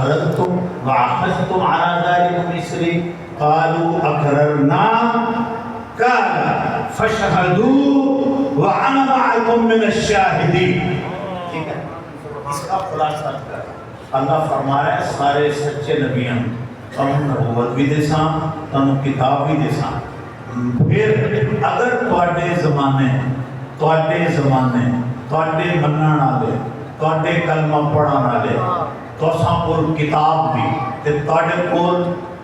أقررتم وأخذتم على ذلكم إصري قالوا أقررنا قال فاشهدوا وأنا معكم من الشاهدين. ٹھیک ہے، اس کا خلاصہ کر اللہ فرمایا سارے سچے نبیاں تم نبوت بھی دساں تم کتاب بھی دساں. پھر اگر تواڈے زمانے تواڈے منن والے تواڈے کلمہ پڑھن والے تساں کول کتاب بھی تے تواڈے کول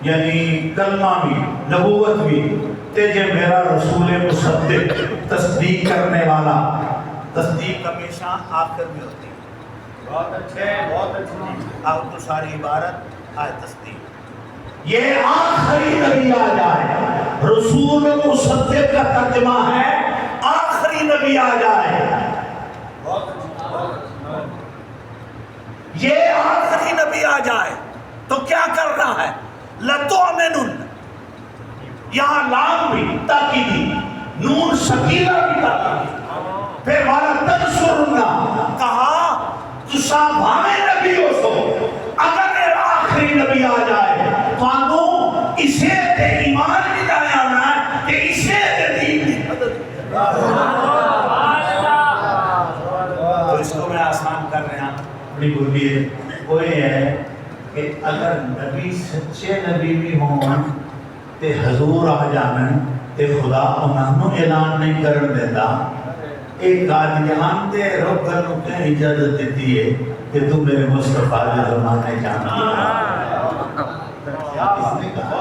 یعنی کلمہ بھی نبوت بھی تے جے میرا رسول مصدق تصدیق کرنے والا، تصدیق ہمیشہ آخر میں ہوتی ہے. بہت اچھے اب تو ساری عبارت آئے تصدیق. یہ آخری نبی آ جائے، رسول مصدق کا ترجمہ ہے آخری نبی آ جائے. یہ آخری نبی آ جائے تو کیا کرنا ہے؟ لَتُؤْمِنُنَّ، یہاں لام بھی تاکیدی، نون شکیلہ بھی تاکیدی. پھر وَلَتَنْصُرُنَّ، کہا تساں بھاویں نبی ہو سو اگر میرا آخری نبی آ جائے تو اسے تے ایمان بھی لایا ہونا ہے کہ اسے تے دین دی مدد. تو اس کو میں آسان کر رہا ہوں اپنی بولیے. کوئی ہے کہ اگر نبی سچے نبی بھی ہوں تے حضور آ جانن تے خدا انہوں اعلان نہیں کرن دیتا. ایک قادیان تے رب گھروں کے اجازت دیتی ہے کہ تو میرے مصطفیٰ کے زمانے جانا. اس نے کہا